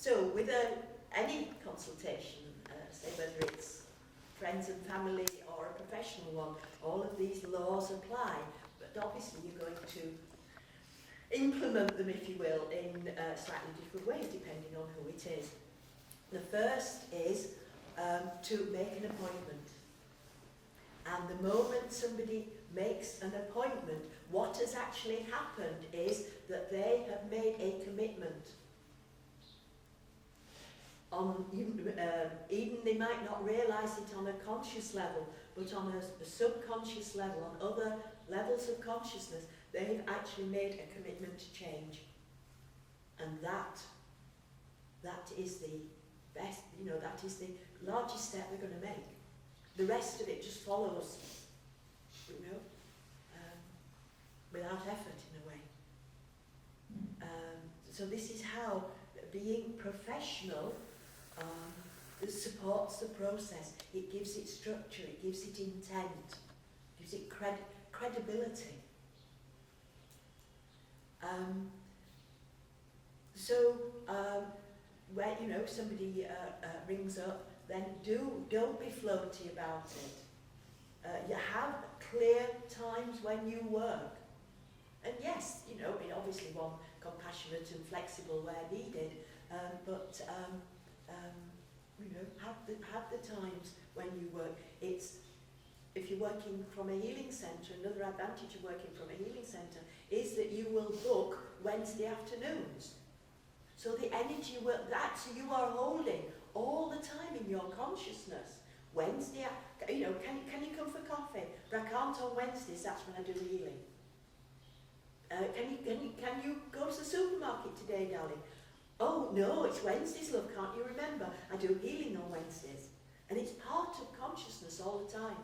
So with any consultation, say whether it's friends and family or a professional one, all of these laws apply, but obviously you're going to implement them, if you will, in slightly different ways depending on who it is. The first is to make an appointment. And the moment somebody makes an appointment, what has actually happened is that they have made a commitment. Even they might not realise it on a conscious level, but on a subconscious level, on other levels of consciousness, they've actually made a commitment to change. And that is the best, that is the largest step we're going to make. The rest of it just follows, without effort in a way. So this is how being professional supports the process. It gives it structure, it gives it intent, gives it credibility. Where somebody rings up, then don't be floaty about it. You have clear times when you work, and yes, obviously one compassionate and flexible where needed, but have the times when you work. If you're working from a healing centre, another advantage of working from a healing centre is that you will book Wednesday afternoons. So the energy so you are holding all the time in your consciousness. Wednesday, can you come for coffee? But I can't on Wednesdays, that's when I do the healing. Can you go to the supermarket today, darling? Oh no, it's Wednesdays, love, can't you remember? I do healing on Wednesdays. And it's part of consciousness all the time.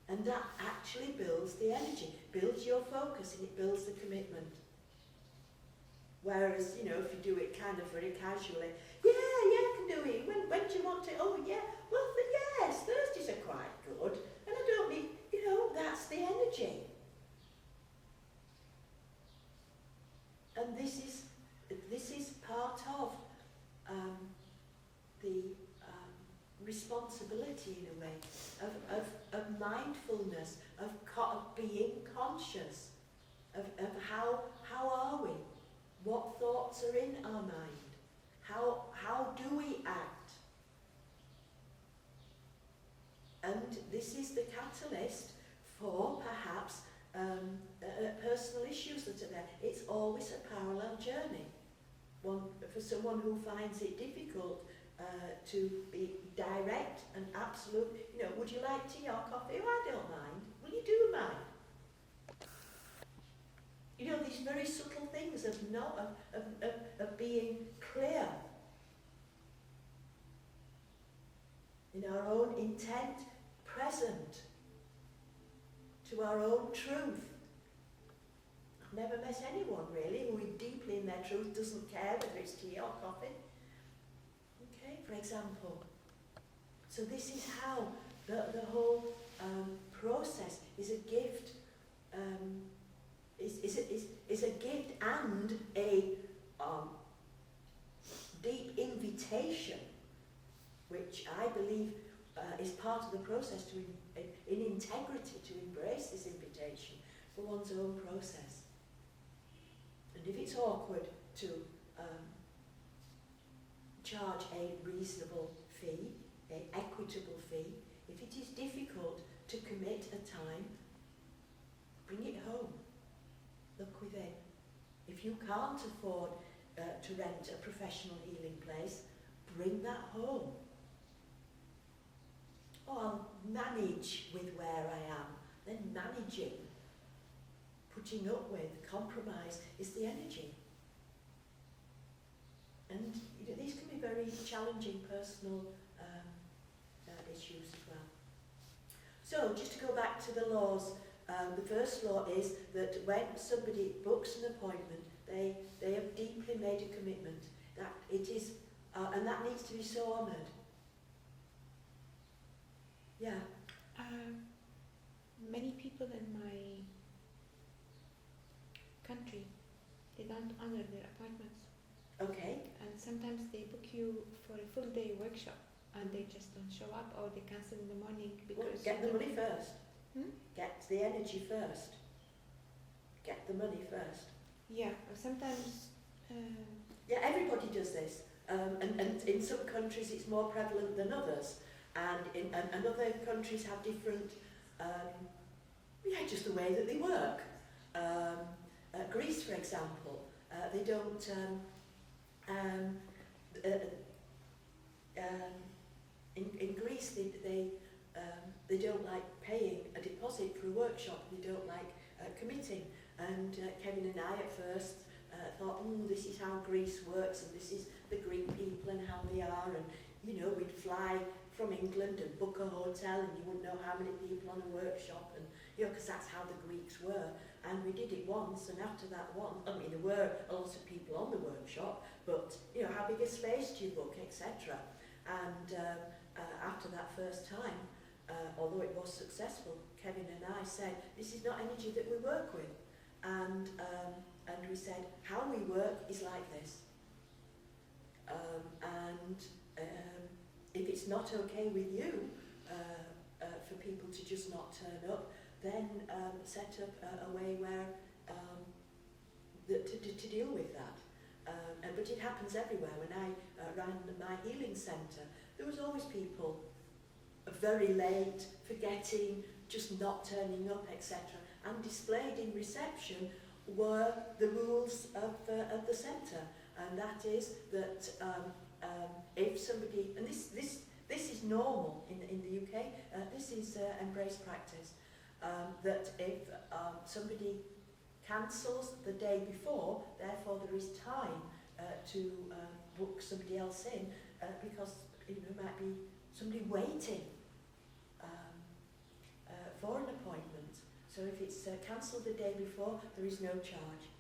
And that actually builds the energy, builds your focus, and it builds the commitment. Whereas, if you do it kind of very casually, I can do it. When do you want to? Oh, yeah. Well, yes, Thursdays are quite good. And I don't need, that's the energy. And this is part of the responsibility, in a way, of mindfulness, of being conscious, of how are we? What thoughts are in our mind? How do we act? And this is the catalyst for perhaps personal issues that are there. It's always a parallel journey. For someone who finds it difficult to be direct and absolute, would you like tea or coffee? Oh, I don't mind. Well, you do mind. These very subtle things of being clear in our own intent, present to our own truth. I've never met anyone really who is deeply in their truth, doesn't care whether it's tea or coffee. Okay, for example. So this is how the whole process is a gift. Is a gift and a deep invitation, which I believe is part of the process in integrity, to embrace this invitation for one's own process. And if it's awkward to charge a reasonable fee, an equitable fee, if it is difficult to commit a time, bring it home. Look within. If you can't afford to rent a professional healing place, bring that home. Oh, I'll manage with where I am. Then managing, putting up with, compromise is the energy. And these can be very challenging personal issues as well. So just to go back to the laws, the first law is that when somebody books an appointment, they have deeply made a commitment. That it is, and that needs to be so honoured. Yeah. Many people in my country, they don't honour their appointments. Okay. And sometimes they book you for a full day workshop and they just don't show up, or they cancel in the morning because... Well, get the money first. Get the energy first. Get the money first. Yeah, or sometimes... Yeah, everybody does this. And in some countries it's more prevalent than others. And other countries have different, just the way that they work. Greece, for example, they don't... in Greece, they don't like paying a deposit for a workshop. They don't like committing. And Kevin and I at first thought, this is how Greece works, and this is the Greek people and how they are. And we'd fly from England and book a hotel, and you wouldn't know how many people on a workshop, and because that's how the Greeks were. And we did it once, and after that one, there were a lot of people on the workshop, but how big a space do you book, etc. And after that first time, although it was successful, Kevin and I said, this is not energy that we work with. And we said, how we work is like this. If it's not okay with you for people to just not turn up, then set up a way where to deal with that. But it happens everywhere. When I ran my healing centre, there was always people very late, forgetting, just not turning up, etc. And displayed in reception were the rules of the centre, and that is that if somebody, and this is normal in the UK, this is embraced practice, that if somebody cancels the day before, therefore there is time to book somebody else in, because there might be somebody waiting for an appointment. So if it's cancelled the day before, there is no charge.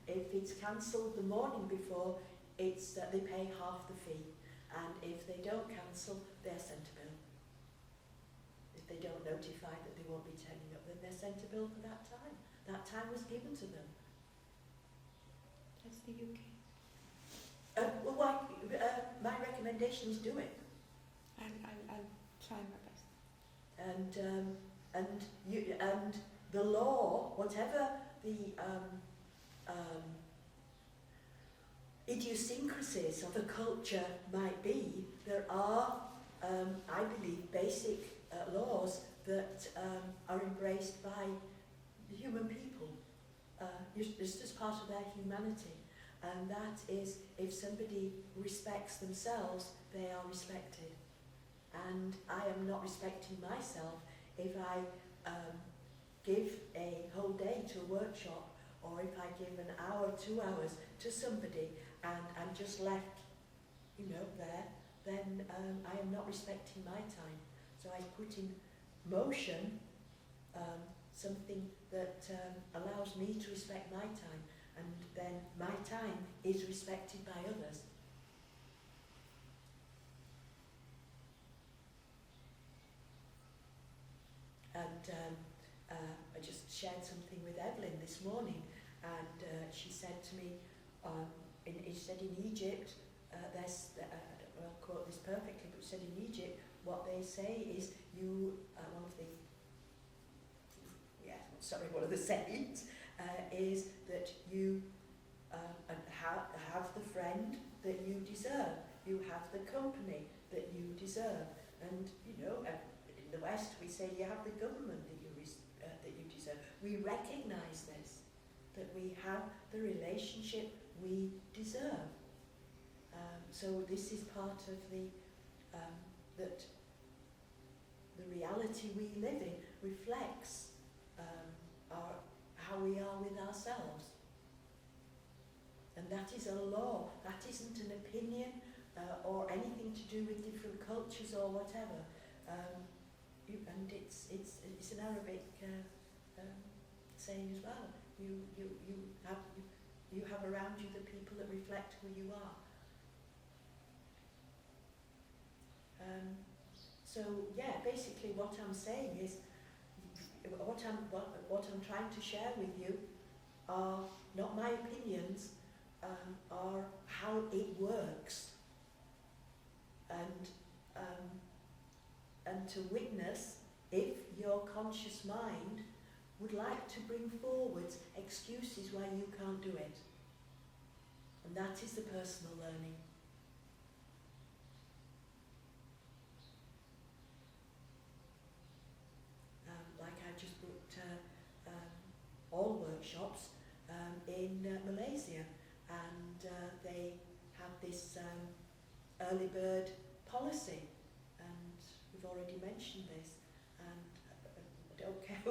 If it's cancelled the morning before, it's they pay half the fee. And if they don't cancel, they're sent a bill. If they don't notify that they won't be turning up, then they're sent a bill for that time. That time was given to them. That's the UK. My recommendation is do it. I'll try my best. And the law, whatever the idiosyncrasies of a culture might be, there are, I believe, basic laws that are embraced by human people, just as part of their humanity. And that is, if somebody respects themselves, they are respected. And I am not respecting myself if I give a whole day to a workshop, or if I give an hour, 2 hours to somebody and I'm just left, there, then I am not respecting my time. So I put in motion something that allows me to respect my time, and then my time is respected by others. And I just shared something with Evelyn this morning, and she said to me, she said in Egypt, there's, I don't know, I'll quote this perfectly, but she said in Egypt, what they say is one of the sayings is that you have the friend that you deserve, you have the company that you deserve, and in the West we say you have the government that you deserve. We recognise this, that we have the relationship we deserve. So this is part of that the reality we live in reflects how we are with ourselves. And that is a law, that isn't an opinion or anything to do with different cultures or whatever. And it's an Arabic saying as well. You have around you the people that reflect who you are. So yeah, basically what I'm saying is, what I'm trying to share with you are not my opinions, are how it works, and to witness if your conscious mind would like to bring forwards excuses why you can't do it. And that is the personal learning. Like I just booked all workshops in Malaysia, and they have this early bird policy, and we've already mentioned this, and I don't care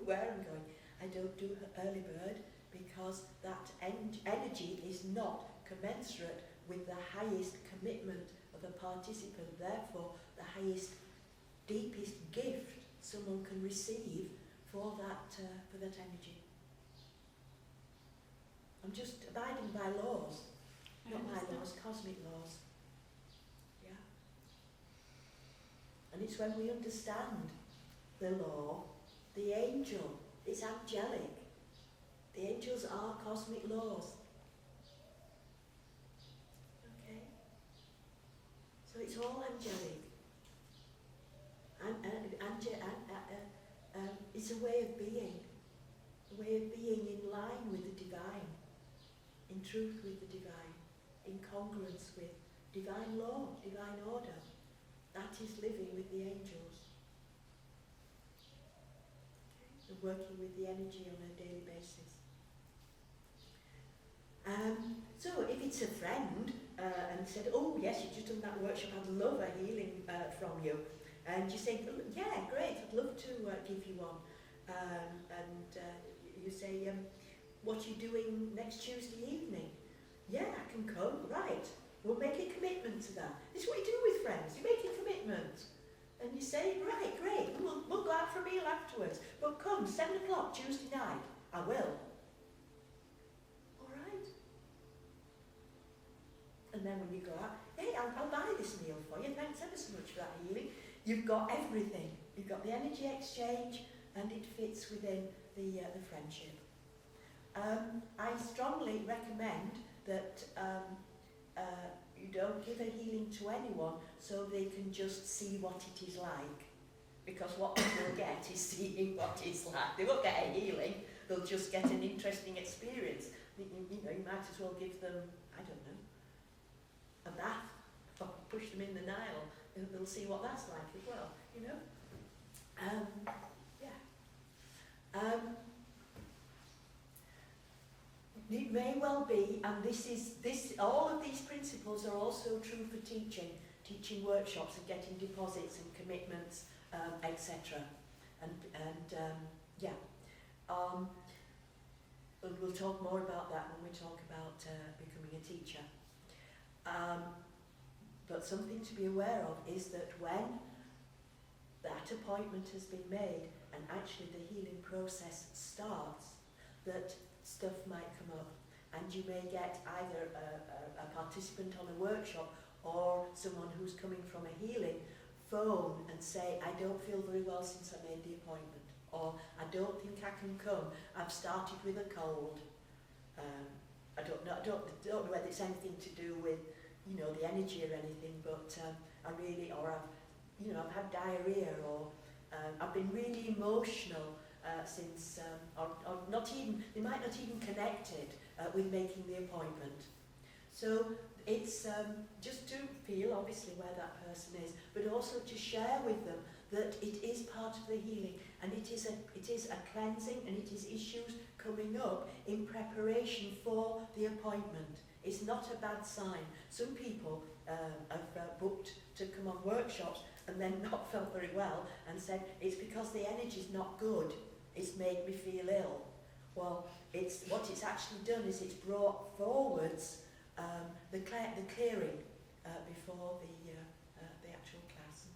where I'm going, I don't do early bird because that energy is not commensurate with the highest commitment of a participant, therefore the highest, deepest gift someone can receive for that energy. I'm just abiding by laws, not my laws, cosmic laws. Yeah. And it's when we understand the law, the angel, it's angelic. The angels are cosmic laws. Okay? So it's all angelic. It's a way of being in line with the divine, in truth with the divine, in congruence with divine law, divine order. That is living with the angels. Okay? And working with the energy on a daily basis. So if it's a friend and said, oh yes, you've just done that workshop, I'd love a healing from you. And you say, yeah, great, I'd love to give you one. You say, what are you doing next Tuesday evening? Yeah, I can come, right. We'll make a commitment to that. This is what you do with friends, you make a commitment. And you say, right, great, we'll go out for a meal afterwards. But come, 7 o'clock Tuesday night, I will. All right. And then when you go out, hey, I'll buy this meal for you, thanks ever so much for that healing. You've got everything. You've got the energy exchange, and it fits within the friendship. I strongly recommend that you don't give a healing to anyone so they can just see what it is like. Because what they'll get is seeing what it's like. They won't get a healing, they'll just get an interesting experience. You might as well give them, I don't know, a bath, or push them in the Nile. They'll see what that's like as well, It may well be, and all of these principles are also true for teaching workshops and getting deposits and commitments, etc. And we'll talk more about that when we talk about becoming a teacher. But something to be aware of is that when that appointment has been made and actually the healing process starts, that stuff might come up, and you may get either a participant on a workshop or someone who's coming from a healing phone and say, I don't feel very well since I made the appointment, or I don't think I can come, I've started with a cold. I don't know whether it's anything to do with the energy or anything, but I've had diarrhea, or I've been really emotional since, or not even, they might not even connect it with making the appointment. So it's just to feel obviously where that person is, but also to share with them that it is part of the healing, and it is a cleansing, and it is issues coming up in preparation for the appointment. It's not a bad sign. Some people have booked to come on workshops and then not felt very well and said, it's because the energy's not good, it's made me feel ill. Well, what it's actually done is it's brought forwards the clearing before the actual class.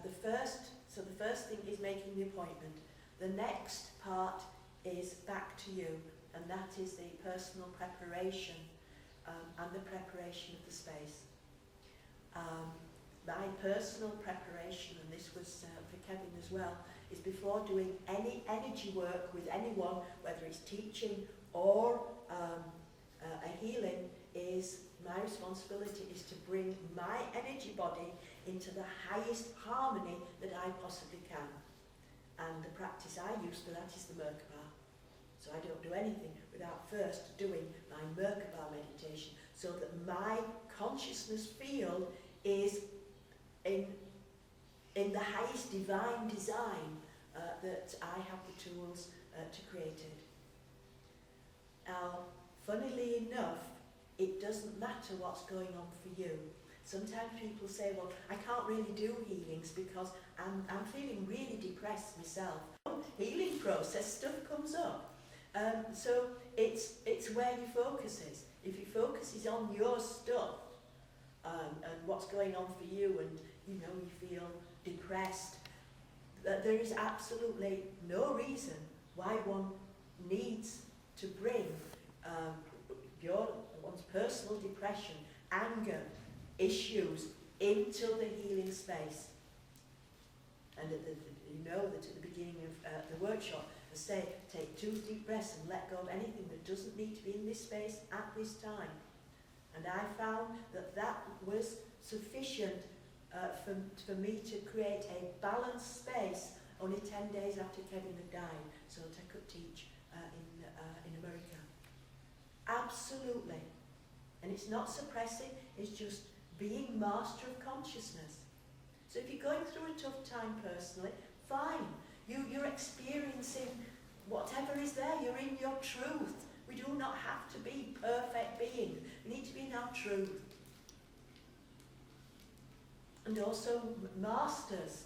The first thing is making the appointment. The next part is back to you, and that is the personal preparation and the preparation of the space. my personal preparation, and this was for Kevin as well, is before doing any energy work with anyone, whether it's teaching or a healing, is my responsibility is to bring my energy body into the highest harmony that I possibly can. And the practice I use for that is the Merkaba. So I don't do anything without first doing my Merkaba meditation, so that my consciousness field is in the highest divine design that I have the tools to create it. Now, funnily enough, it doesn't matter what's going on for you. Sometimes people say, well, I can't really do healings because I'm feeling really depressed myself. Healing process, stuff comes up. So it's where your focus is. If your focus is on your stuff and what's going on for you, and you feel depressed, there is absolutely no reason why one needs to bring one's personal depression, anger, issues into the healing space. And you know that at the beginning of the workshop, I say, take 2 deep breaths and let go of anything that doesn't need to be in this space at this time. And I found that was sufficient for me to create a balanced space only 10 days after Kevin had died, so that I could teach in America. Absolutely. And it's not suppressing, it's just being master of consciousness. So if you're going through a tough time personally, fine. You're experiencing whatever is there. You're in your truth. We do not have to be perfect beings. We need to be in our truth. And also masters.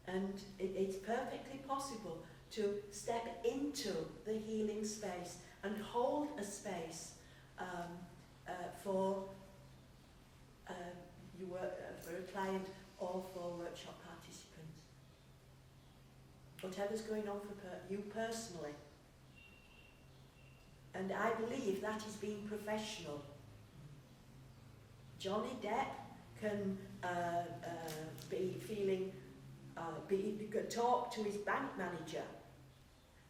And it's perfectly possible to step into the healing space and hold a space for a client or for workshop participants. Whatever's going on for you personally. And I believe that is being professional. Johnny Depp can be feeling, talk to his bank manager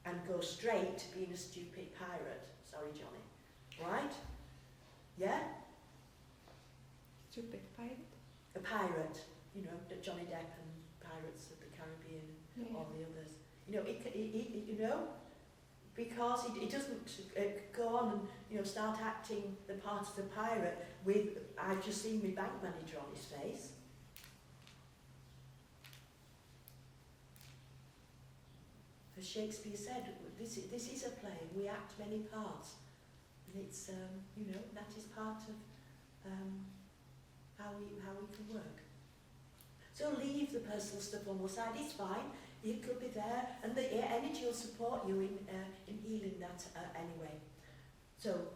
and go straight to being a stupid pirate. Sorry, Johnny. Right? Yeah? Stupid pirate? A pirate. Johnny Depp and Pirates of the Caribbean, Yeah. all the others. Because he doesn't go on and start acting the part of the pirate with, I've just seen my bank manager on his face. As Shakespeare said, this is a play, we act many parts. And it's, that is part of how we can work. So leave the personal stuff on one side, it's fine. It could be there, and the energy will support you in healing that anyway. So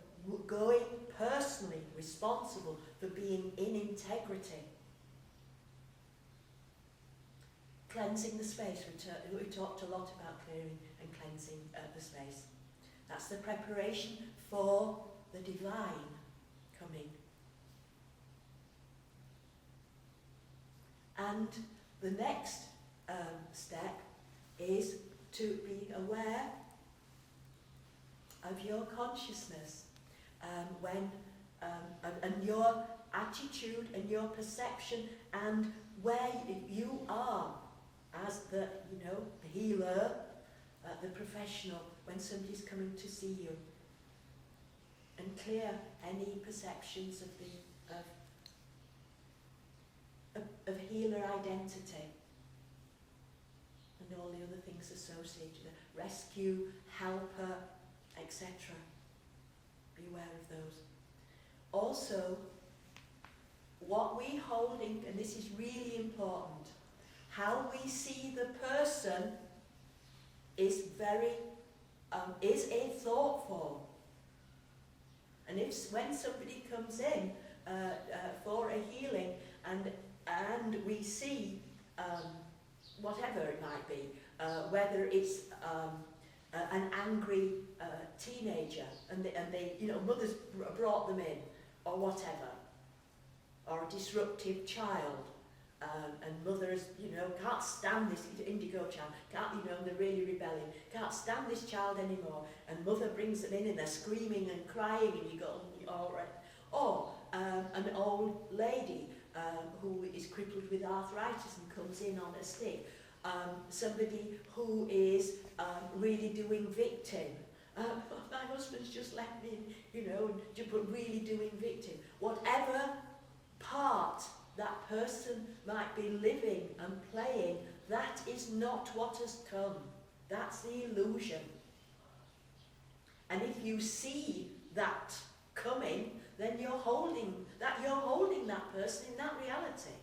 going personally responsible for being in integrity. Cleansing the space. We talked a lot about clearing and cleansing the space. That's the preparation for the divine coming. And the next step is to be aware of your consciousness and your attitude and your perception and where you are as the healer, the professional, when somebody's coming to see you, and clear any perceptions of healer identity and all the other things associated, rescue, helper, etc. Be aware of those. Also, what we holding, and this is really important, how we see the person is is a thought form. And when somebody comes in for a healing and we see whatever it might be, whether it's an angry teenager and they mother's brought them in or whatever, or a disruptive child. And mothers, can't stand this indigo child, they're really rebelling, can't stand this child anymore, and mother brings them in and they're screaming and crying, and you go, all right. Or an old lady who is crippled with arthritis and comes in on a stick, somebody who is really doing victim. My husband's just left me, but really doing victim. Whatever part that person might be living and playing, that is not what has come. That's the illusion. And if you see that coming, then you're holding that person in that reality.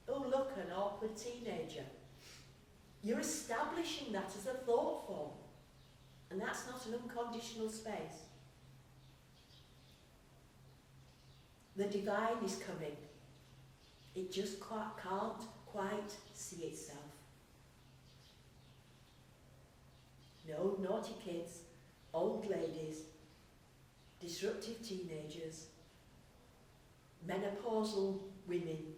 Oh, look, an awkward teenager. You're establishing that as a thought form. And that's not an unconditional space. The divine is coming. It just can't quite see itself. No naughty kids, old ladies, disruptive teenagers, menopausal women,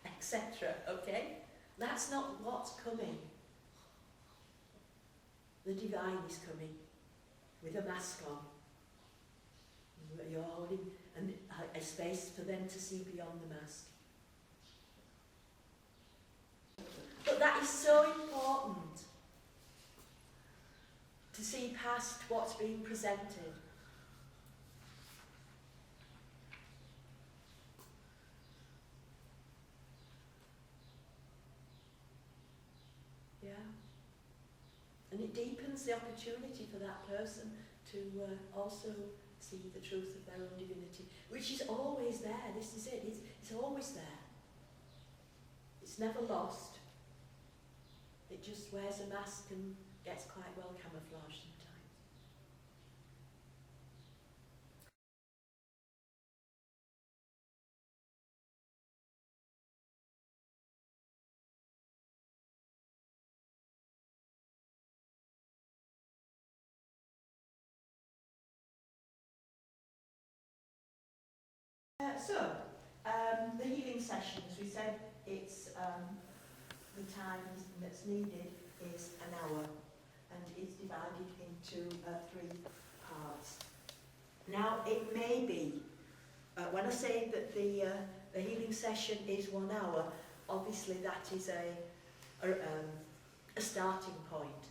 etc. Okay? That's not what's coming. The divine is coming with a mask on. You're holding a space for them to see beyond the mask. But that is so important, to see past what's being presented. Yeah. And it deepens the opportunity for that person to also see the truth of their own divinity, which is always there. This is it. It's always there. It's never lost. It just wears a mask and gets quite well camouflaged sometimes. The healing session, as we said, it's the time that's needed is an hour, and it's divided into 3 parts. Now, it may be, when I say that the healing session is 1 hour, obviously that is a starting point.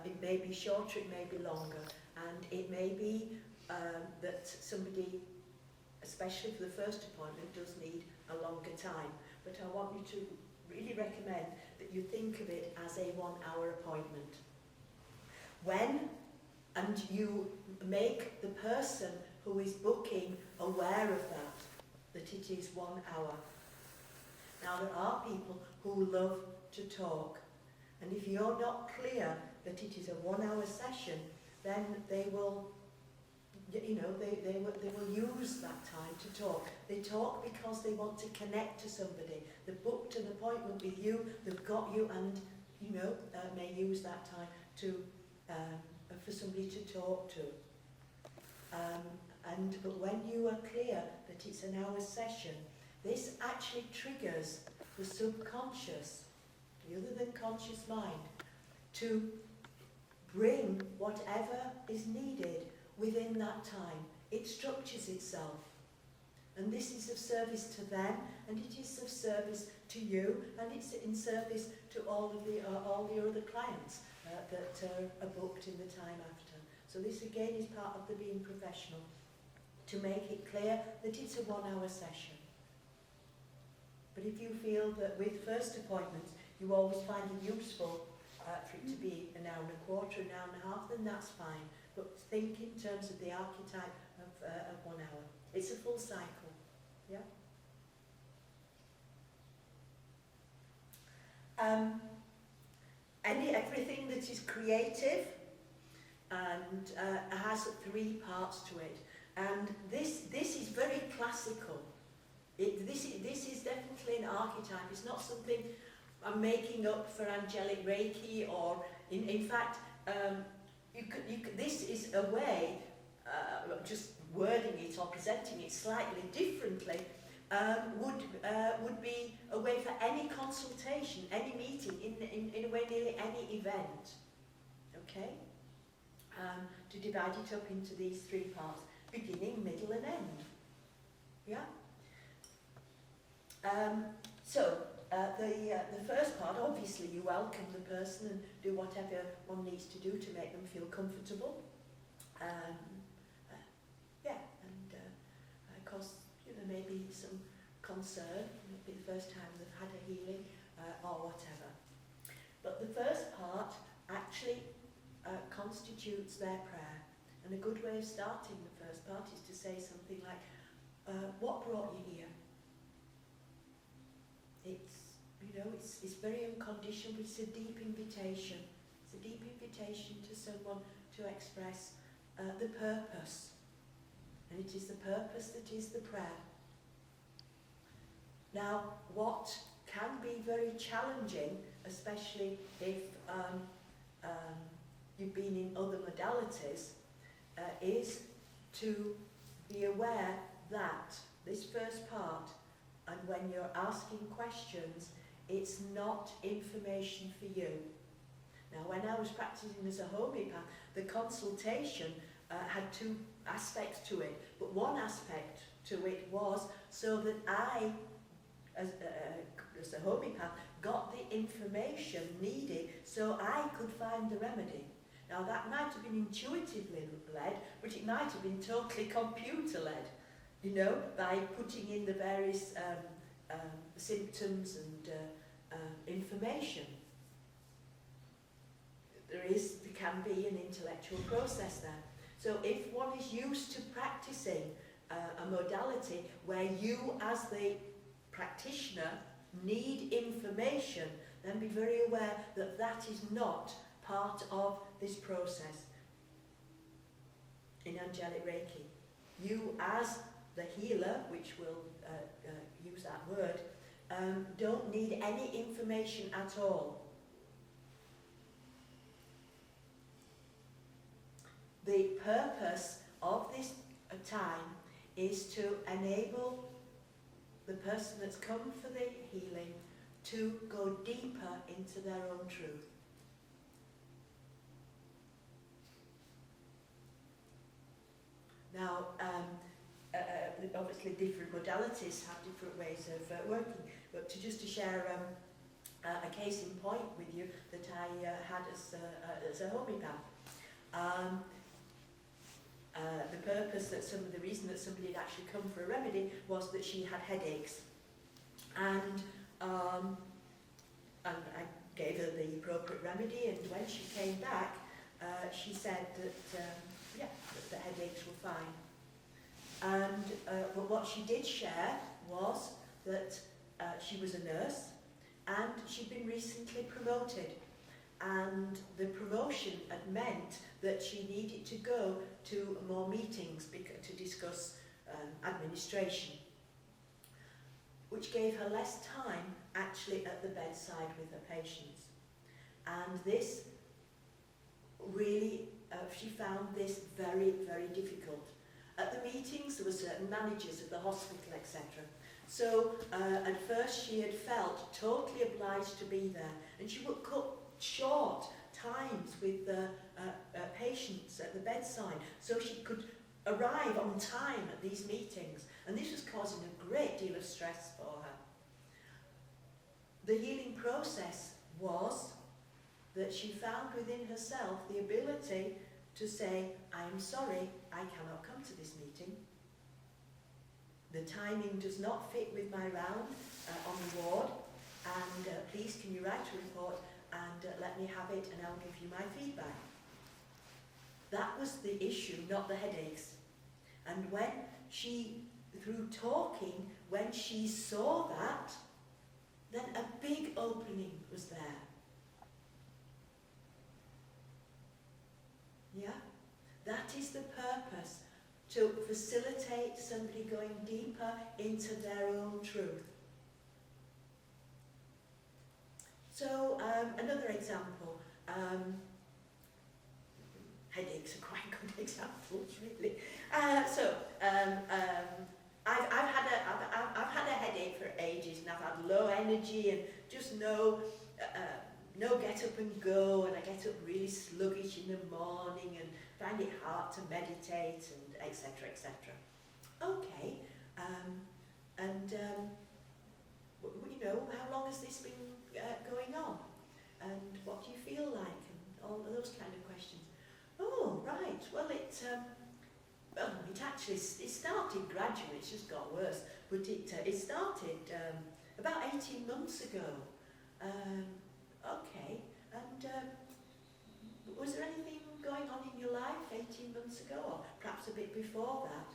It may be shorter, it may be longer, and it may be that somebody, especially for the first appointment, does need a longer time. But I want you to really recommend that you think of it as a 1 hour appointment. And you make the person who is booking aware of that it is 1 hour. Now, there are people who love to talk, and if you're not clear that it is a 1 hour session, then they will, they will use that time to talk. They talk because they want to connect to somebody. They've booked an appointment with you, they've got you, and may use that time to for somebody to talk to. But when you are clear that it's an hour session, this actually triggers the subconscious, the other than conscious mind, to bring whatever is needed within that time. It structures itself. And this is of service to them, and it is of service to you, and it's in service to all your other clients that are booked in the time after. So this again is part of the being professional, to make it clear that it's a 1 hour session. But if you feel that with first appointments you always find it useful for it to be an hour and a quarter, an hour and a half, then that's fine. But think in terms of the archetype of 1 hour. It's a full cycle, yeah? Everything that is creative and has 3 parts to it. And this is very classical. This is definitely an archetype. It's not something I'm making up for Angelic Reiki, or in fact, this is a way just wording it or presenting it slightly differently would be a way for any consultation, any meeting, in a way nearly any event, okay? To divide it up into these three parts, beginning, middle and end, yeah? The first part, obviously you welcome the person and do whatever one needs to do to make them feel comfortable. Of course, maybe some concern, maybe the first time they've had a healing or whatever. But the first part actually constitutes their prayer. And a good way of starting the first part is to say something like, what brought you here? It's very unconditional, but it's a deep invitation. It's a deep invitation to someone to express the purpose. And it is the purpose that is the prayer. Now, what can be very challenging, especially if you've been in other modalities, is to be aware that this first part, and when you're asking questions, it's not information for you. Now, when I was practicing as a homeopath, the consultation had two aspects to it, but one aspect to it was so that I, as a homeopath, got the information needed so I could find the remedy. Now, that might have been intuitively led, but it might have been totally computer led, by putting in the various symptoms and information. There can be an intellectual process there. So if one is used to practicing a modality where you as the practitioner need information, then be very aware that that is not part of this process. In Angelic Reiki, you as the healer, which will use that word, don't need any information at all. The purpose of this time is to enable the person that's come for the healing to go deeper into their own truth. Now, obviously different modalities have different ways of working, but just to share a case in point with you that I had as a homeopath. The reason that somebody had actually come for a remedy was that she had headaches, and I gave her the appropriate remedy, and when she came back, she said that the headaches were fine. And but what she did share was that she was a nurse and she'd been recently promoted, and the promotion had meant that she needed to go to more meetings to discuss administration, which gave her less time actually at the bedside with her patients. And this really, she found this very, very difficult. At the meetings, there were certain managers of the hospital, etc. So at first she had felt totally obliged to be there, and she would cut short times with the patients at the bedside so she could arrive on time at these meetings, and this was causing a great deal of stress for her. The healing process was that she found within herself the ability to say, I'm sorry, I cannot come to this meeting. The timing does not fit with my round on the ward, and please can you write a report and let me have it, and I'll give you my feedback. That was the issue, not the headaches. And when she, through talking, when she saw that, then a big opening was there. Yeah? That is the purpose, to facilitate somebody going deeper into their own truth. So, another example, headaches are quite good examples, really. I've had a headache for ages, and I've had low energy and just no get up and go, and I get up really sluggish in the morning and find it hard to meditate, and etc. etc. Okay, you know, how long has this been going on, and what do you feel like, and all of those kind of questions. Oh, right. Well, it started gradually. It's just got worse. But it started about 18 months ago. Okay. And was there anything going on in your life 18 months ago, or perhaps a bit before that?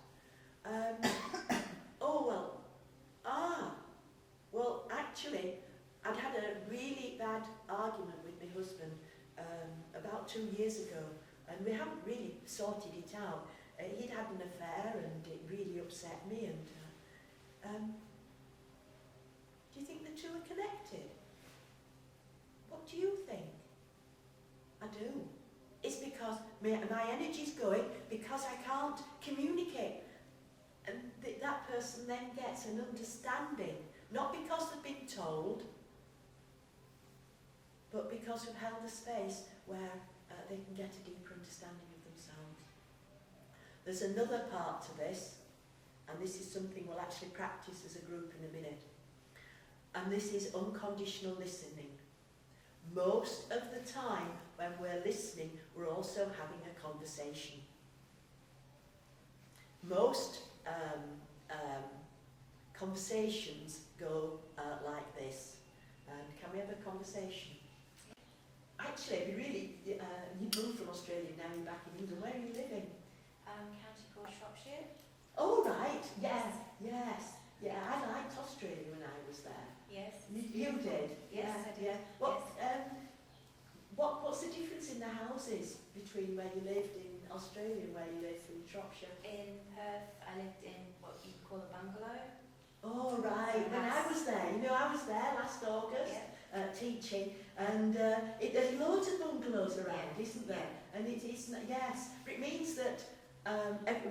Well, actually, I'd had a really bad argument with my husband about 2 years ago, and we haven't really sorted it out. He'd had an affair, and it really upset me. And do you think the two are connected? What do you think? I do. It's because my energy's going because I can't communicate, and that person then gets an understanding, not because they've been told, but because we've held a space where they can get a deeper understanding of themselves. There's another part to this, and this is something we'll actually practice as a group in a minute, and this is unconditional listening. Most of the time when we're listening, we're also having a conversation. Most conversations go like this. Can we have a conversation? Actually, it'd be really, you moved from Australia, now you're back in England. Where are you living? County called Shropshire. Oh, right. Yes. Yeah, I liked Australia when I was there. Yes. You did? Yes, I did. Yeah. What's the difference in the houses between where you lived in Australia and where you lived in Shropshire? In Perth, I lived in what you call a bungalow. Oh, right. When I was there, I was there last August. Yeah. Teaching, and there's loads of bungalows around, isn't there? Yeah. And it's yes, but it means that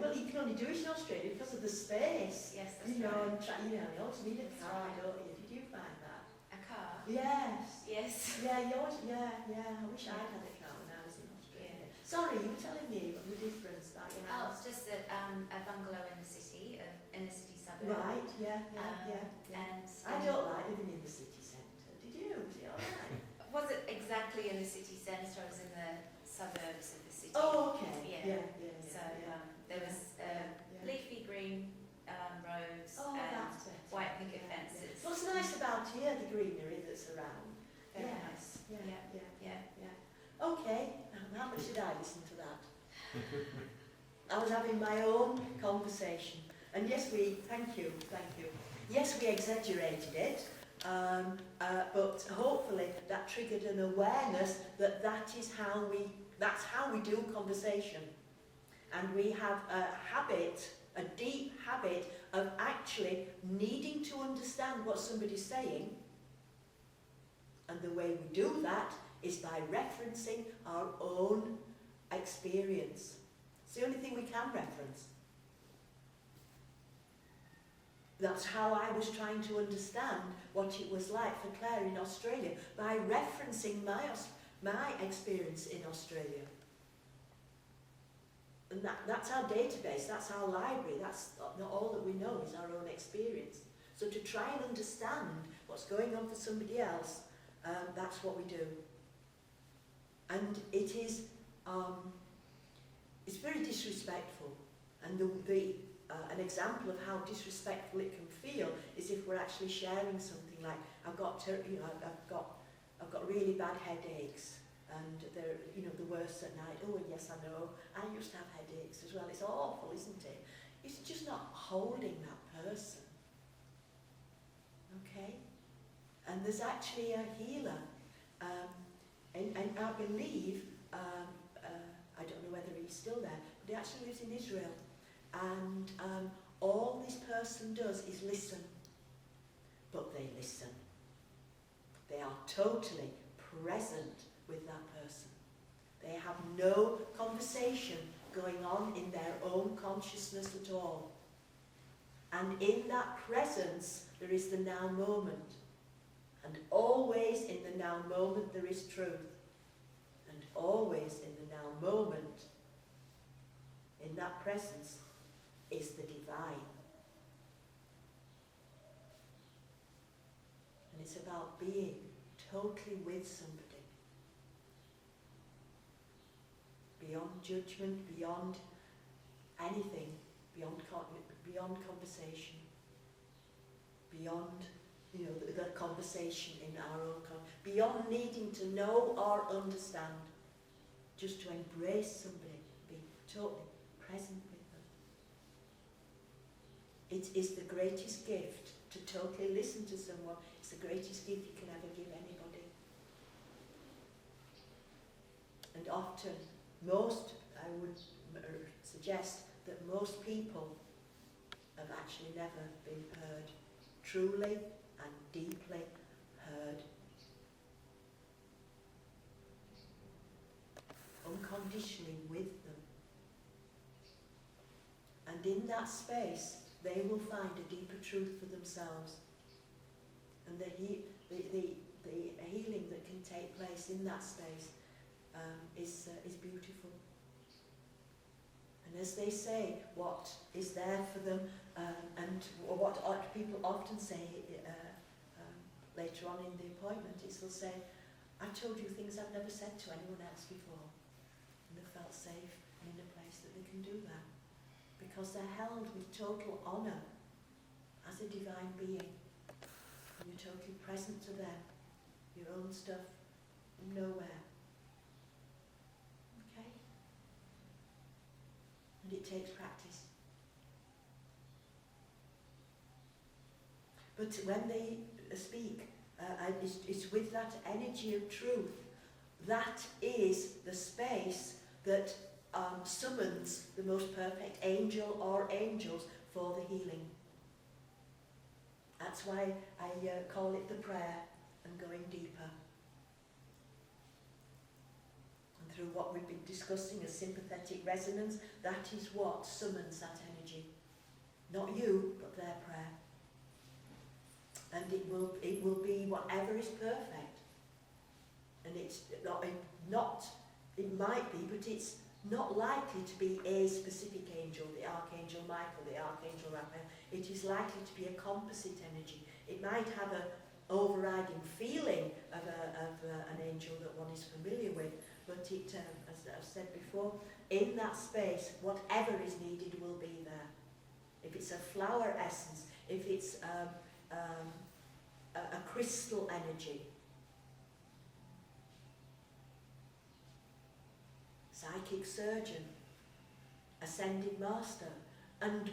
well, you can only do it in Australia because of the space. Yes, that's you know, right. and you always need a That's car, right. don't you? Did you find that? A car? Yes. Yes. Yeah, you always, yeah. I wish I had a car when I was in Australia. Yeah. Sorry, you were telling me the difference about your Oh, house. it's just a bungalow in the city, in a city suburb. Right. Yeah. And I don't like living in the city centre. Did you? Was it all right? wasn't exactly in the city centre, I was in the suburbs of the city. Oh, okay. Yeah. Yeah. So there was leafy green roads Oh, and that's better. white picket fences. What's nice about here, the greenery that's around. Very Yes. nice. Yeah. Okay, how much did I listen to that? I was having my own conversation. And yes, thank you. Yes, we exaggerated it, but hopefully that triggered an awareness that that's how we do conversation. And we have a deep habit of actually needing to understand what somebody's saying. And the way we do that is by referencing our own experience. It's the only thing we can reference. That's how I was trying to understand what it was like for Claire in Australia, by referencing my experience in Australia. And that's our database, that's our library, that's not all that we know is our own experience. So to try and understand what's going on for somebody else, that's what we do. And it is, it's very disrespectful. And an example of how disrespectful it can feel is if we're actually sharing something like, I've got really bad headaches, and they're the worst at night. Oh yes, I know. I used to have headaches as well. It's awful, isn't it? It's just not holding that person. Okay? And there's actually a healer, and I believe, I don't know whether he's still there, but he actually lives in Israel. And all this person does is listen. But they listen. They are totally present with that person. They have no conversation going on in their own consciousness at all. And in that presence, there is the now moment. And always in the now moment, there is truth. And always in the now moment, in that presence, is the divine. And it's about being totally with somebody. Beyond judgment, beyond anything, beyond conversation, beyond, the conversation in our own, beyond needing to know or understand, just to embrace somebody, be totally present with them. It is the greatest gift to totally listen to someone. It's the greatest gift you can ever give anybody. And often, I would suggest that most people have actually never been heard, truly and deeply heard. Unconditionally with them. And in that space, they will find a deeper truth for themselves. And the healing that can take place in that space is beautiful. And as they say, what is there for them, and what people often say later on in the appointment is they'll say, I told you things I've never said to anyone else before. And they've felt safe and in a place that they can do that. Because they're held with total honour as a divine being. And you're totally present to them. Your own stuff, nowhere. Okay? And it takes practice. But when they speak, it's with that energy of truth. That is the space that summons the most perfect angel or angels for the healing. That's why I call it the prayer and going deeper. And through what we've been discussing as sympathetic resonance, that is what summons that energy. Not you, but their prayer. And it will be whatever is perfect. And it's not, it might be, but it's not likely to be a specific angel, the Archangel Michael, the Archangel Raphael. It is likely to be a composite energy. It might have an overriding feeling of an angel that one is familiar with, but it, as I've said before, in that space, whatever is needed will be there. If it's a flower essence, if it's a crystal energy, psychic surgeon, ascended master, and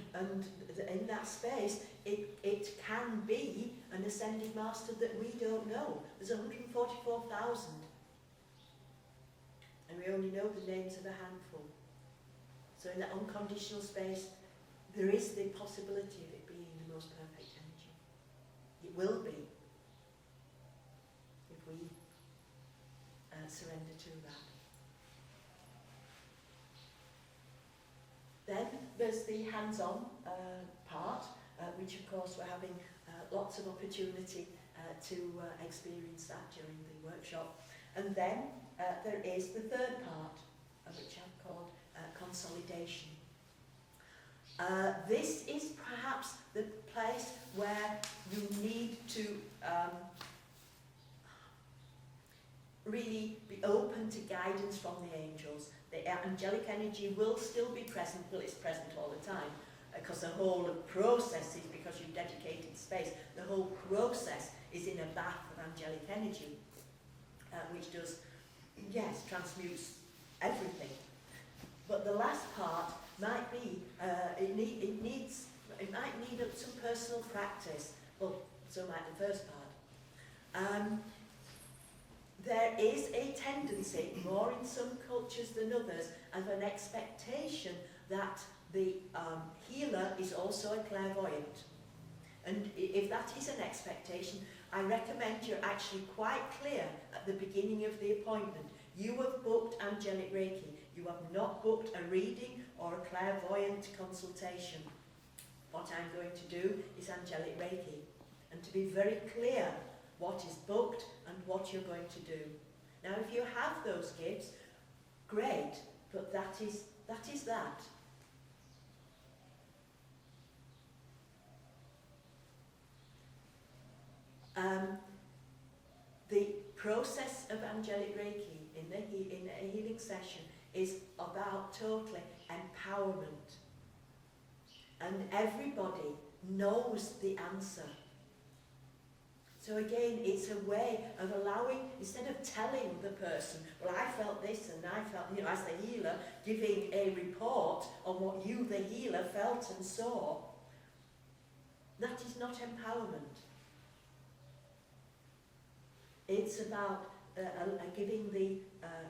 in that space it can be an ascended master that we don't know. There's 144,000 and we only know the names of a handful. So in that unconditional space there is the possibility of it being the most perfect energy. It will be if we surrender to that. Then there's the hands-on part, which of course we're having lots of opportunity to experience that during the workshop. And then there is the third part, which I've called consolidation. This is perhaps the place where you need to really be open to guidance from the angels. The angelic energy will still be present, well, it's present all the time, because the whole process is, because you've dedicated space, the whole process is in a bath of angelic energy, which does, yes, transmutes everything. But the last part might be, it might need some personal practice, well, so might the first part. There is a tendency, more in some cultures than others, of an expectation that the healer is also a clairvoyant. And if that is an expectation, I recommend you're actually quite clear at the beginning of the appointment. You have booked Angelic Reiki. You have not booked a reading or a clairvoyant consultation. What I'm going to do is Angelic Reiki. And to be very clear what is booked and what you're going to do. Now, if you have those gifts, great, but that is that. The process of Angelic Reiki in a healing session is about totally empowerment. And everybody knows the answer. So again, it's a way of allowing, instead of telling the person, well, I felt this and I felt, as the healer, giving a report on what you, the healer, felt and saw, that is not empowerment. It's about giving the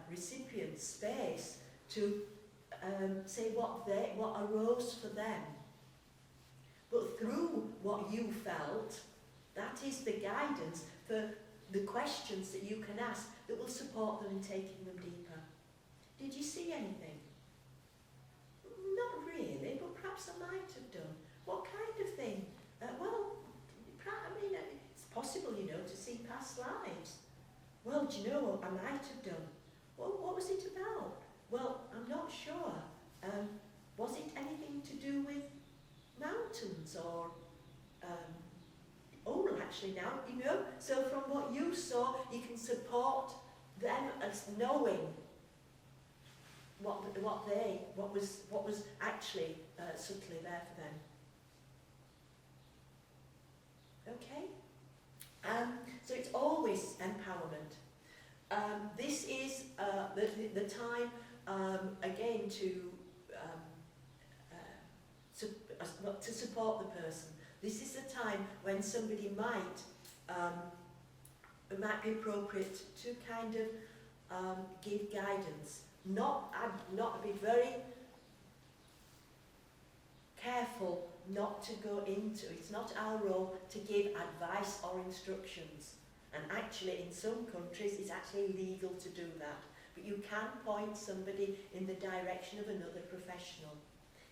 recipient space to say what arose for them. But through what you felt, that is the guidance for the questions that you can ask that will support them in taking them deeper. Did you see anything? Not really, but perhaps I might have done. What kind of thing? It's possible, to see past lives. Well, do you know what I might have done? Well, what was it about? Well, I'm not sure. Was it anything to do with mountains or... actually now, so from what you saw, you can support them as knowing what was actually subtly there for them. Okay? So it's always empowerment. This is the time, again, to support the person. This is the time when somebody it might be appropriate to kind of give guidance. Not be very careful not to go into, it's not our role to give advice or instructions. And actually in some countries it's actually legal to do that. But you can point somebody in the direction of another professional.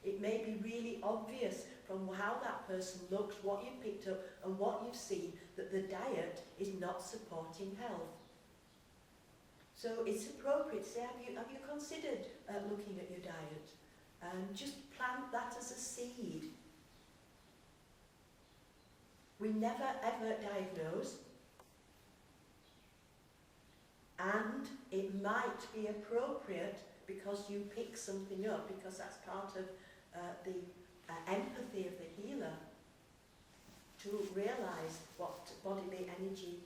It may be really obvious from how that person looks, what you've picked up and what you've seen, that the diet is not supporting health. So it's appropriate to say, have you considered looking at your diet? And just plant that as a seed. We never ever diagnose. And it might be appropriate because you pick something up, because that's part of the empathy of the healer, to realise what bodily energy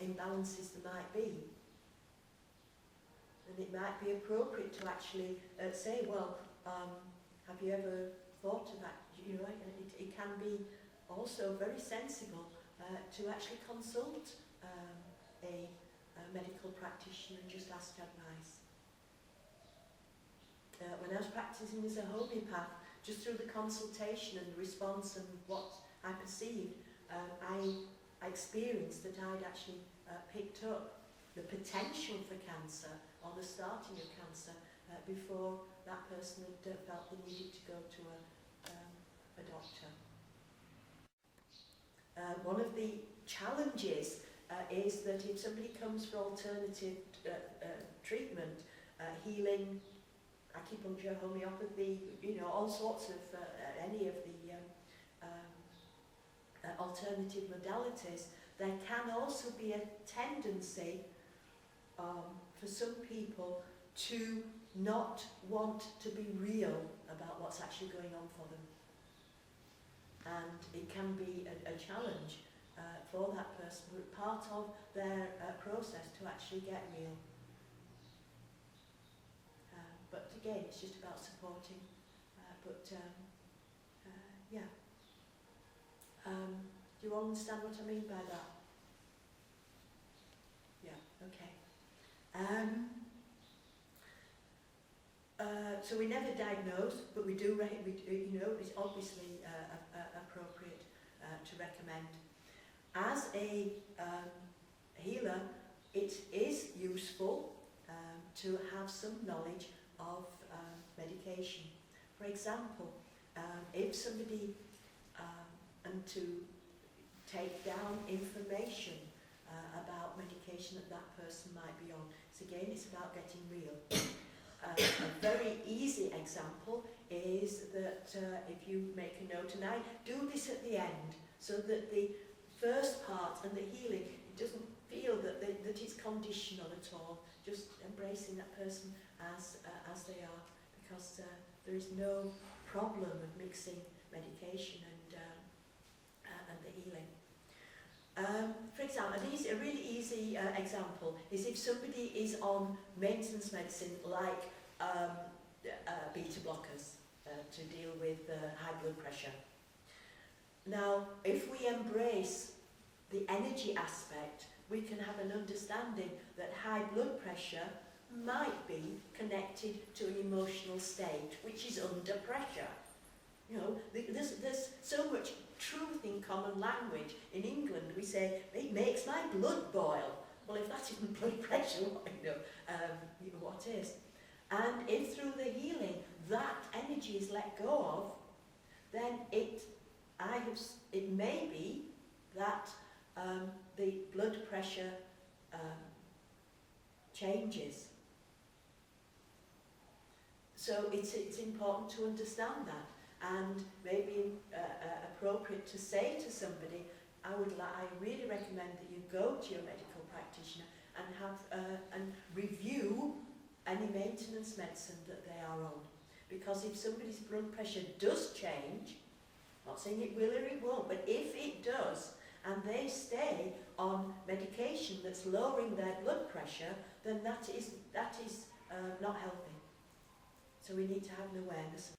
imbalances there might be. And it might be appropriate to actually say, well, have you ever thought of that? It can be also very sensible to actually consult a medical practitioner and just ask advice. When I was practising as a homeopath, just through the consultation and the response and what I perceived, I experienced that I'd actually picked up the potential for cancer or the starting of cancer before that person had felt they needed to go to a doctor. One of the challenges is that if somebody comes for alternative treatment, healing, acupuncture, homeopathy, all sorts of any of the alternative modalities, there can also be a tendency for some people to not want to be real about what's actually going on for them. And it can be a challenge for that person, but part of their process to actually get real. But again, it's just about supporting. Yeah. Do you all understand what I mean by that? Yeah. Okay. So we never diagnose, but we do. It's obviously appropriate to recommend. as a healer, it is useful to have some knowledge of medication. For example, if somebody, and to take down information about medication that person might be on. So again, it's about getting real. A very easy example is that if you make a note, and I do this at the end, so that the first part and the healing, it doesn't feel that it's conditional at all, just embracing that person as they are, because there is no problem of mixing medication and the healing. For example, a really easy example is if somebody is on maintenance medicine like beta blockers to deal with high blood pressure. Now, if we embrace the energy aspect, we can have an understanding that high blood pressure might be connected to an emotional state which is under pressure. You know, there's so much truth in common language. In England, we say, it makes my blood boil. Well, if that isn't blood pressure, what is? And if through the healing that energy is let go of, then it may be that the blood pressure changes. So it's important to understand that, and maybe appropriate to say to somebody, I really recommend that you go to your medical practitioner and have and review any maintenance medicine that they are on. Because if somebody's blood pressure does change, I'm not saying it will or it won't, but if it does, and they stay on medication that's lowering their blood pressure, then that is not healthy. So we need to have an awareness